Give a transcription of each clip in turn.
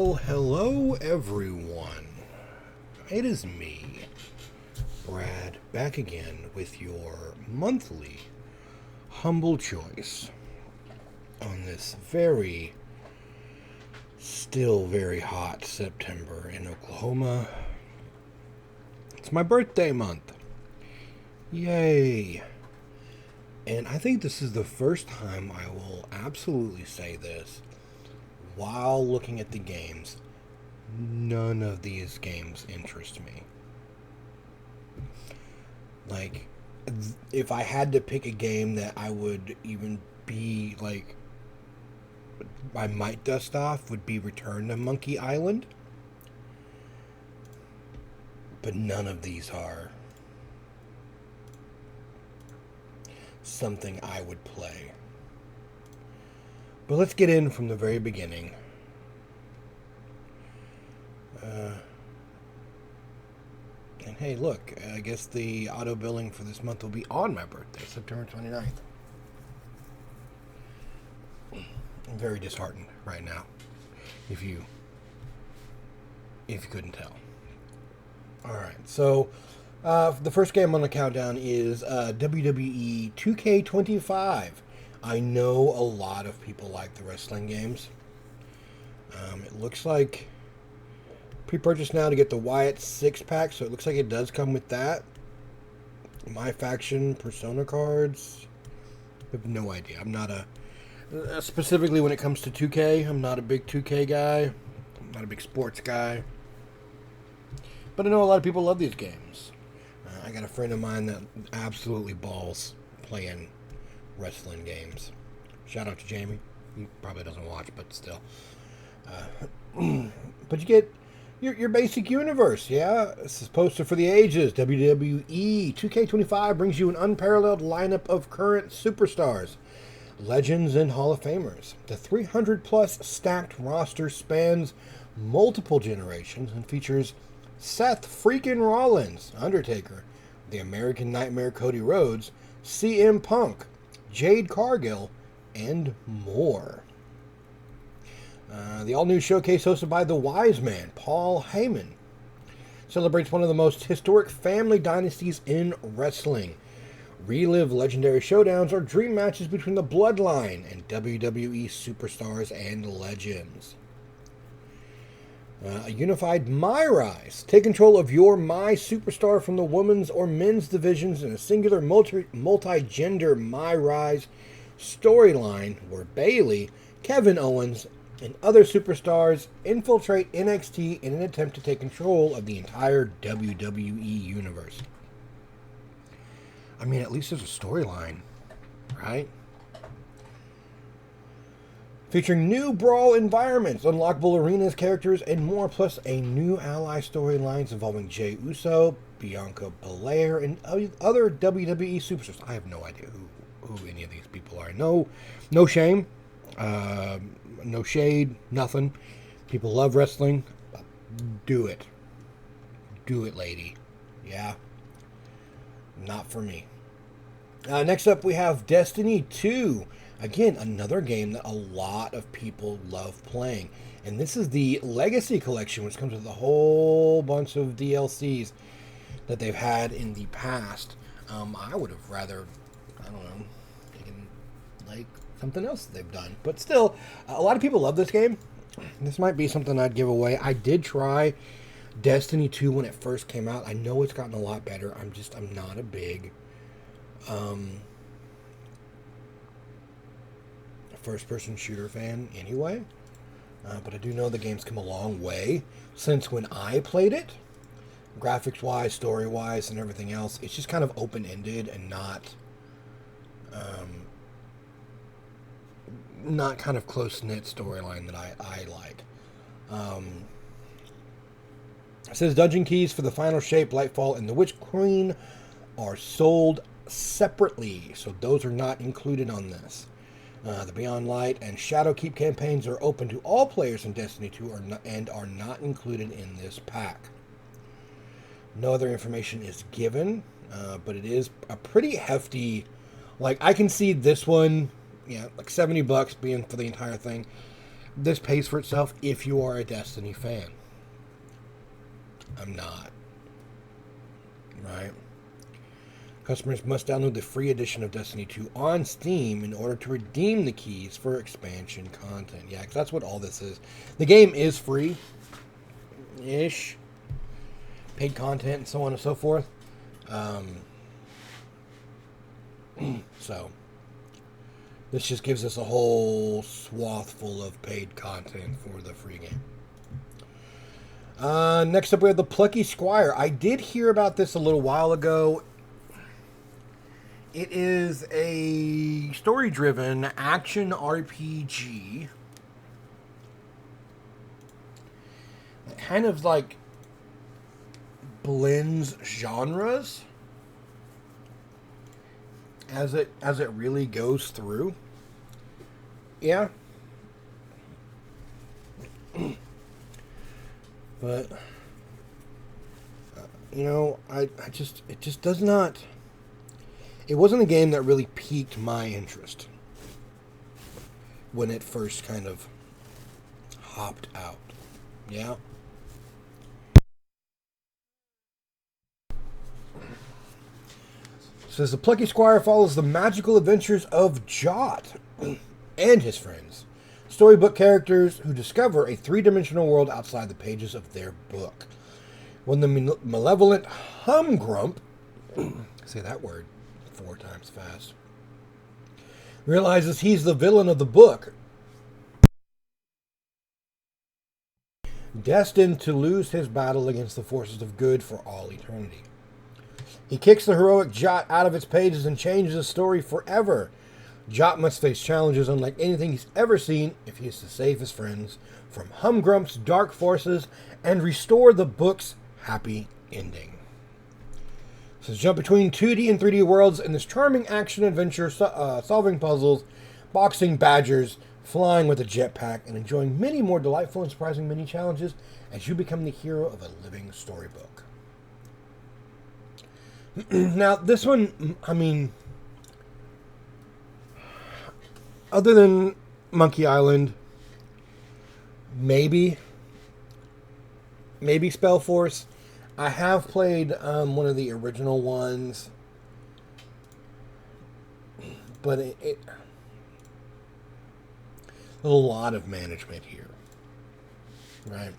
Well, hello everyone. It is me, Brad, back again with your monthly humble choice on this still very hot September in Oklahoma. It's my birthday month. Yay. And I think this is the first time I will absolutely say this while looking at the games. None of these games interest me. Like, if I had to pick a game that I would even be like, I might dust off, would be Return to Monkey Island. But none of these are something I would play. But let's get in from the very beginning. And hey, look, I guess the auto billing for this month will be on my birthday, September 29th. I'm very disheartened right now, if you couldn't tell. Alright, so the first game on the countdown is WWE 2K25. I know a lot of people like the wrestling games. It looks like pre-purchase now to get the Wyatt 6-pack, so it looks like it does come with that. My Faction Persona cards. I have no idea. I'm not specifically when it comes to 2K, I'm not a big 2K guy. I'm not a big sports guy. But I know a lot of people love these games. I got a friend of mine that absolutely balls playing wrestling games. Shout out to Jamie. He probably doesn't watch, but still. But you get your basic universe, yeah? This is poster for the ages. WWE 2K25 brings you an unparalleled lineup of current superstars, legends, and Hall of Famers. The 300-plus stacked roster spans multiple generations and features Seth freaking Rollins, Undertaker, The American Nightmare Cody Rhodes, CM Punk, Jade Cargill, and more. The all-new showcase hosted by the wise man, Paul Heyman, celebrates one of the most historic family dynasties in wrestling. Relive legendary showdowns or dream matches between the Bloodline and WWE superstars and legends. A unified My Rise. Take control of your My Superstar from the women's or men's divisions in a singular multi-gender My Rise storyline where Bayley, Kevin Owens, and other superstars infiltrate NXT in an attempt to take control of the entire WWE universe. I mean, at least there's a storyline, right? Featuring new brawl environments, unlockable arenas, characters, and more, plus a new ally storylines involving Jey Uso, Bianca Belair, and other WWE superstars. I have no idea who any of these people are. No shame. No shade, nothing. People love wrestling. Do it. Do it, lady. Yeah. Not for me. Next up, we have Destiny 2. Again, another game that a lot of people love playing. And this is the Legacy Collection, which comes with a whole bunch of DLCs that they've had in the past. I would have rather, I don't know, taken, like, something else that they've done. But still, a lot of people love this game. This might be something I'd give away. I did try Destiny 2 when it first came out. I know it's gotten a lot better. I'm not a big first-person shooter fan anyway. But I do know the game's come a long way since when I played it. Graphics-wise, story-wise, and everything else. It's just kind of open-ended and not kind of close-knit storyline that I like. It says Dungeon Keys for the Final Shape, Lightfall, and the Witch Queen are sold separately, so those are not included on this. The Beyond Light and Shadowkeep campaigns are open to all players in Destiny 2 and are not included in this pack. No other information is given, but it is a pretty hefty. Like, I can see this one, yeah, like $70 being for the entire thing. This pays for itself if you are a Destiny fan. I'm not. Right? Customers must download the free edition of Destiny 2 on Steam in order to redeem the keys for expansion content. Yeah, because that's what all this is. The game is free-ish. Paid content and so on and so forth. So, this just gives us a whole swath full of paid content for the free game. Next up, we have the Plucky Squire. I did hear about this a little while ago. It is a story-driven action RPG. It kind of like blends genres as it really goes through. Yeah. But you know, it just does not. It wasn't a game that really piqued my interest when it first kind of hopped out. Yeah. It says the Plucky Squire follows the magical adventures of Jot and his friends, storybook characters who discover a three-dimensional world outside the pages of their book. When the malevolent Humgrump, say that word 4 times fast, realizes he's the villain of the book, destined to lose his battle against the forces of good for all eternity. He kicks the heroic Jot out of its pages and changes the story forever. Jot must face challenges unlike anything he's ever seen if he is to save his friends from Humgrump's dark forces and restore the book's happy ending. So jump between 2D and 3D worlds in this charming action-adventure, solving puzzles, boxing badgers, flying with a jetpack, and enjoying many more delightful and surprising mini-challenges as you become the hero of a living storybook. Now, this one, I mean, other than Monkey Island, maybe Spellforce. I have played one of the original ones, but a lot of management here, right?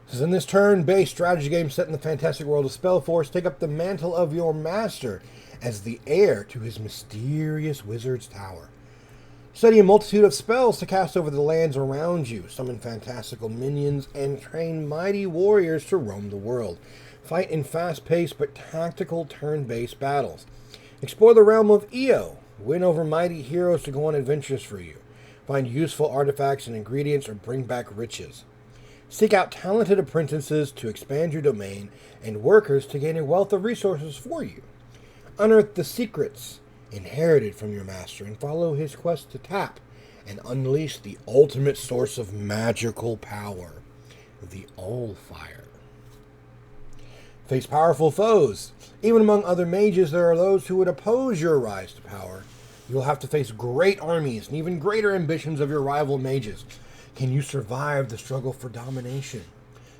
This is in this turn-based strategy game set in the fantastic world of Spellforce. Take up the mantle of your master as the heir to his mysterious wizard's tower. Study a multitude of spells to cast over the lands around you. Summon fantastical minions and train mighty warriors to roam the world. Fight in fast-paced but tactical turn-based battles. Explore the realm of Io. Win over mighty heroes to go on adventures for you. Find useful artifacts and ingredients or bring back riches. Seek out talented apprentices to expand your domain and workers to gain a wealth of resources for you. Unearth the secrets inherited from your master and follow his quest to tap and unleash the ultimate source of magical power, the Allfire. Face powerful foes. Even among other mages, there are those who would oppose your rise to power. You'll have to face great armies and even greater ambitions of your rival mages. Can you survive the struggle for domination?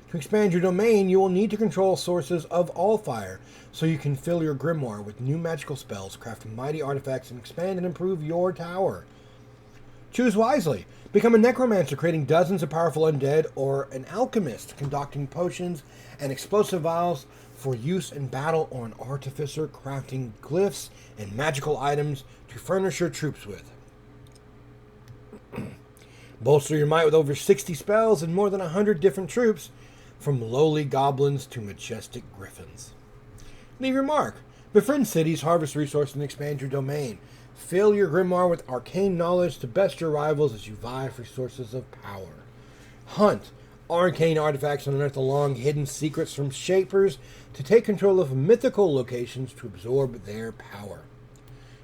To expand your domain, you will need to control sources of Allfire, so you can fill your grimoire with new magical spells, craft mighty artifacts, and expand and improve your tower. Choose wisely. Become a necromancer, creating dozens of powerful undead, or an alchemist, concocting potions and explosive vials for use in battle, or an artificer, crafting glyphs and magical items to furnish your troops with. Bolster your might with over 60 spells and more than 100 different troops, from lowly goblins to majestic griffins. Leave your mark. Befriend cities, harvest resources, and expand your domain. Fill your grimoire with arcane knowledge to best your rivals as you vie for sources of power. Hunt arcane artifacts and unearth the long-hidden secrets from shapers to take control of mythical locations to absorb their power.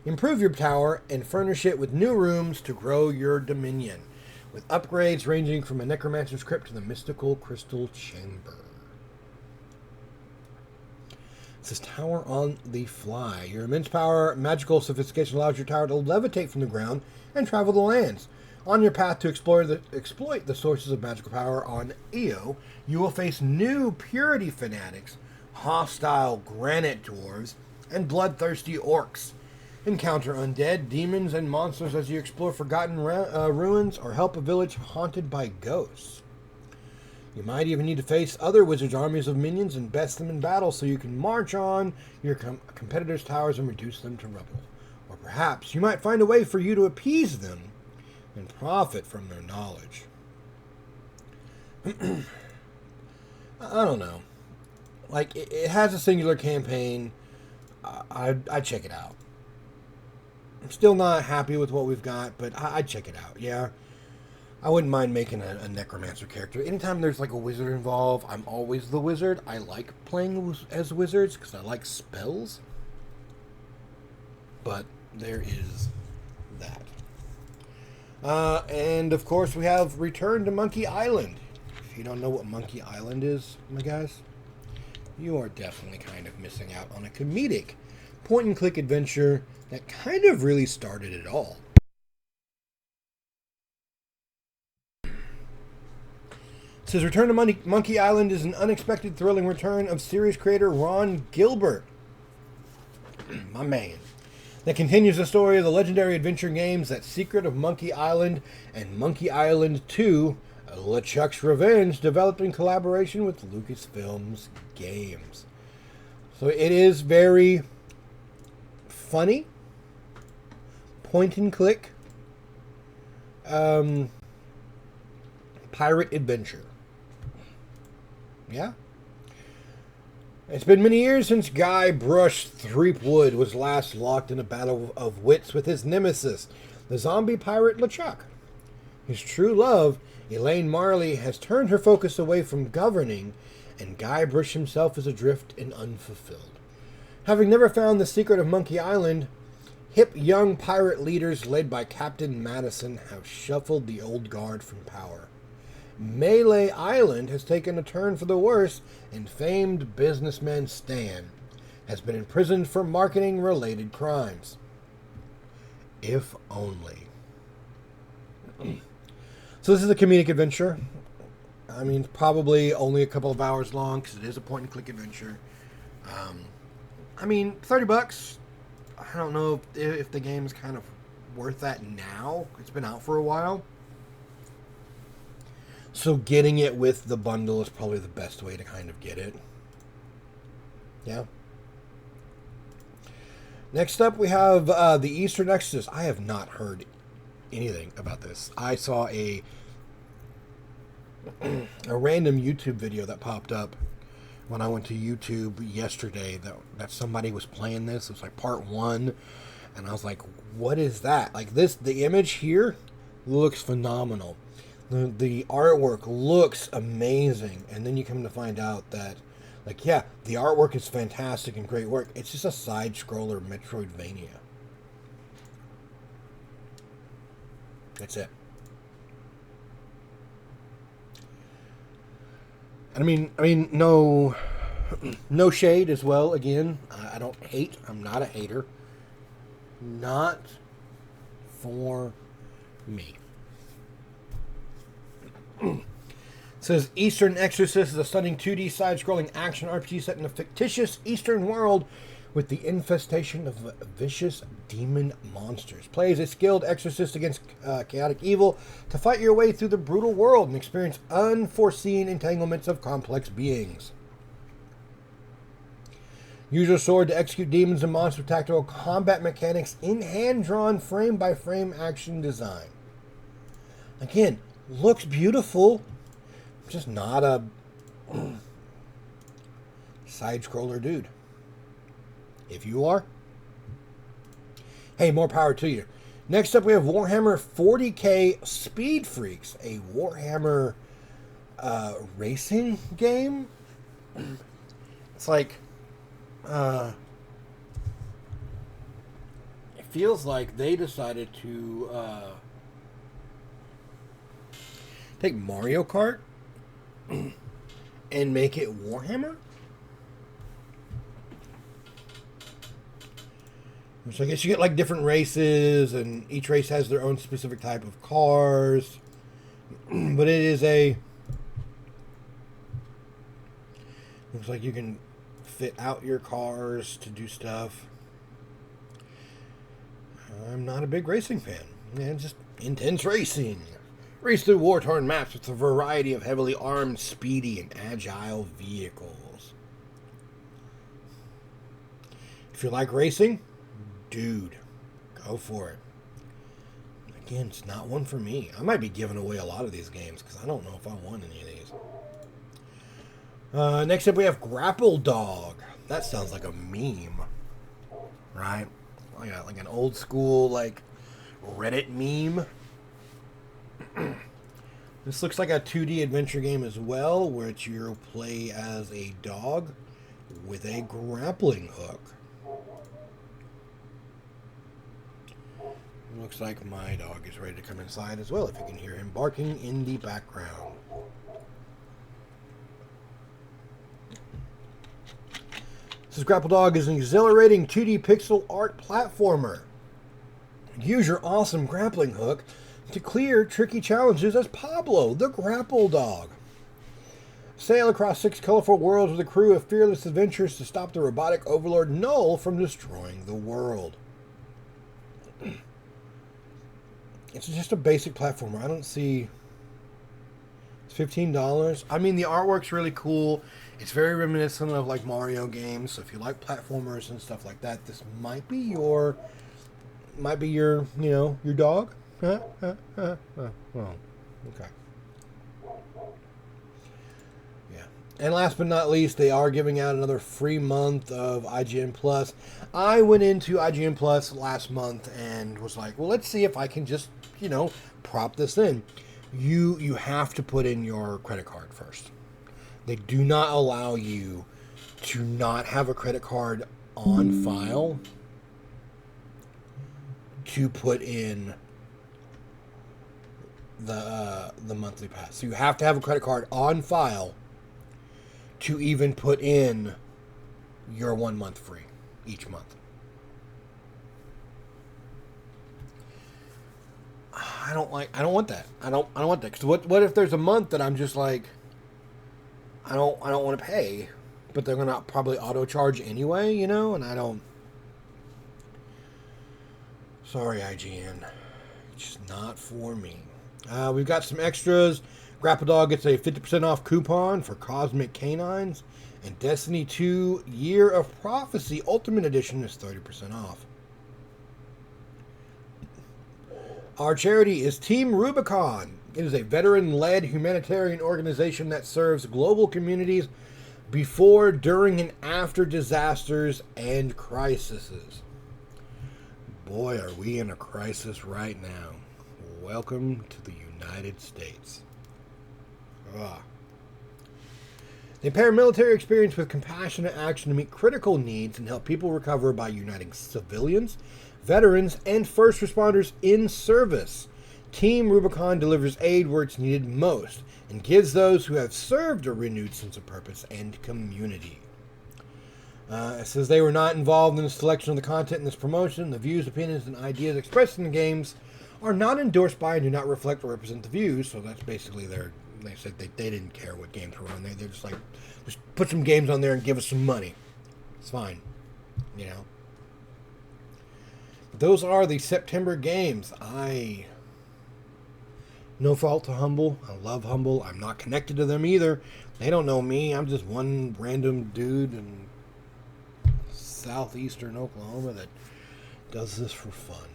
Improve your tower and furnish it with new rooms to grow your dominion, with upgrades ranging from a necromancer's crypt to the mystical crystal chamber. It says tower on the fly. Your immense power, magical sophistication allows your tower to levitate from the ground and travel the lands. On your path to exploit the sources of magical power on Io, you will face new purity fanatics, hostile granite dwarves, and bloodthirsty orcs. Encounter undead, demons, and monsters as you explore forgotten ruins or help a village haunted by ghosts. You might even need to face other wizards' armies of minions and best them in battle so you can march on your competitors' towers and reduce them to rubble. Or perhaps you might find a way for you to appease them and profit from their knowledge. I don't know. Like, it has a singular campaign. I'd check it out. I'm still not happy with what we've got, but I'd check it out, yeah. I wouldn't mind making a necromancer character. Anytime there's like a wizard involved, I'm always the wizard. I like playing as wizards because I like spells. But there is that. And of course we have Return to Monkey Island. If you don't know what Monkey Island is, my guys, you are definitely kind of missing out on a comedic point-and-click adventure that kind of really started it all. It says Return to Monkey Island is an unexpected, thrilling return of series creator Ron Gilbert, my man, that continues the story of the legendary adventure games that Secret of Monkey Island and Monkey Island 2, LeChuck's Revenge, developed in collaboration with Lucasfilms Games. So it is very funny, point and click, pirate adventure. Yeah. It's been many years since Guybrush Threepwood was last locked in a battle of wits with his nemesis, the zombie pirate LeChuck. His true love, Elaine Marley, has turned her focus away from governing, and Guybrush himself is adrift and unfulfilled. Having never found the secret of Monkey Island, hip young pirate leaders led by Captain Madison have shuffled the old guard from power. Melee Island has taken a turn for the worse, and famed businessman Stan has been imprisoned for marketing-related crimes. If only. So this is a comedic adventure. I mean, probably only a couple of hours long because it is a point-and-click adventure. I mean, $30. I don't know if the game is kind of worth that now. It's been out for a while. So getting it with the bundle is probably the best way to kind of get it. Yeah. Next up, we have the Eastern Exorcist. I have not heard anything about this. I saw a random YouTube video that popped up when I went to YouTube yesterday that somebody was playing this. It was like part 1, and I was like, what is that? Like the image here looks phenomenal. The artwork looks amazing, and then you come to find out that, like, yeah, the artwork is fantastic and great work. It's just a side-scroller Metroidvania. That's it. I mean, no shade as well. Again, I don't hate. I'm not a hater. Not for me. It says Eastern Exorcist is a stunning 2D side-scrolling action RPG set in a fictitious Eastern world with the infestation of vicious demon monsters. Play as a skilled exorcist against chaotic evil to fight your way through the brutal world and experience unforeseen entanglements of complex beings. Use your sword to execute demons and monsters with tactical combat mechanics in hand-drawn frame-by-frame action design. Again, looks beautiful. Just not a side-scroller dude. If you are, hey, more power to you. Next up, we have Warhammer 40K Speed Freaks, a Warhammer racing game. It's like, it feels like they decided to take Mario Kart and make it Warhammer. So I guess you get like different races, and each race has their own specific type of cars. But it is a... Looks like you can fit out your cars to do stuff. I'm not a big racing fan. Yeah, just intense racing. Race through war-torn maps with a variety of heavily armed, speedy, and agile vehicles. If you like racing, dude, go for it. Again, it's not one for me. I might be giving away a lot of these games because I don't know if I want any of these. Next up, we have Grapple Dog. That sounds like a meme, right? Like an old school, like, Reddit meme. This looks like a 2D adventure game as well, which you play as a dog with a grappling hook. Looks like my dog is ready to come inside as well, if you can hear him barking in the background. This Grapple Dog is an exhilarating 2D pixel art platformer. Use your awesome grappling hook to clear tricky challenges as Pablo, the Grapple Dog. Sail across 6 colorful worlds with a crew of fearless adventurers to stop the robotic overlord Null from destroying the world. It's just a basic platformer. I don't see... It's $15. I mean, the artwork's really cool. It's very reminiscent of like Mario games. So if you like platformers and stuff like that, this might be your, you know, your dog. Well, okay. Yeah. And last but not least, they are giving out another free month of IGN Plus. I went into IGN Plus last month and was like, well, let's see if I can just, you know, prop this in. You have to put in your credit card first. They do not allow you to not have a credit card on file to put in the monthly pass. So you have to have a credit card on file to even put in your 1 month free each month. I don't want that. I don't want that. Because what if there's a month that I'm just like, I don't want to pay, but they're gonna probably auto charge anyway, you know, and I don't. Sorry, IGN, it's just not for me. We've got some extras. Grapple Dog gets a 50% off coupon for Cosmic Canines, and Destiny 2 Year of Prophecy Ultimate Edition is 30% off. Our charity is Team Rubicon. It is a veteran-led humanitarian organization that serves global communities before, during, and after disasters and crises. Boy, are we in a crisis right now. Welcome to the United States. They pair military experience with compassionate action to meet critical needs and help people recover by uniting civilians, veterans, and first responders in service. Team Rubicon delivers aid where it's needed most and gives those who have served a renewed sense of purpose and community. It says they were not involved in the selection of the content in this promotion. The views, opinions, and ideas expressed in the games are not endorsed by and do not reflect or represent the views. So that's basically they said they didn't care what games were on there. They're just like, just put some games on there and give us some money. It's fine, you know. Those are the September games. No fault to Humble. I love Humble. I'm not connected to them either. They don't know me. I'm just one random dude in southeastern Oklahoma that does this for fun.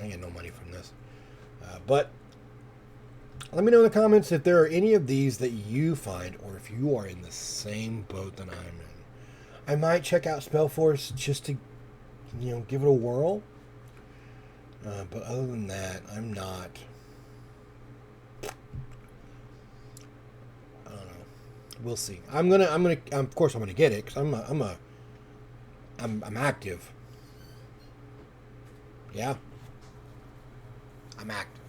I get no money from this. But let me know in the comments if there are any of these that you find, or if you are in the same boat that I'm in. I might check out Spellforce just to, you know, give it a whirl. But other than that, I'm not. I don't know. We'll see. Of course I'm gonna get it because I'm active. Yeah. I'm active.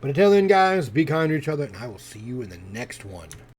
But until then, guys, be kind to each other, and I will see you in the next one.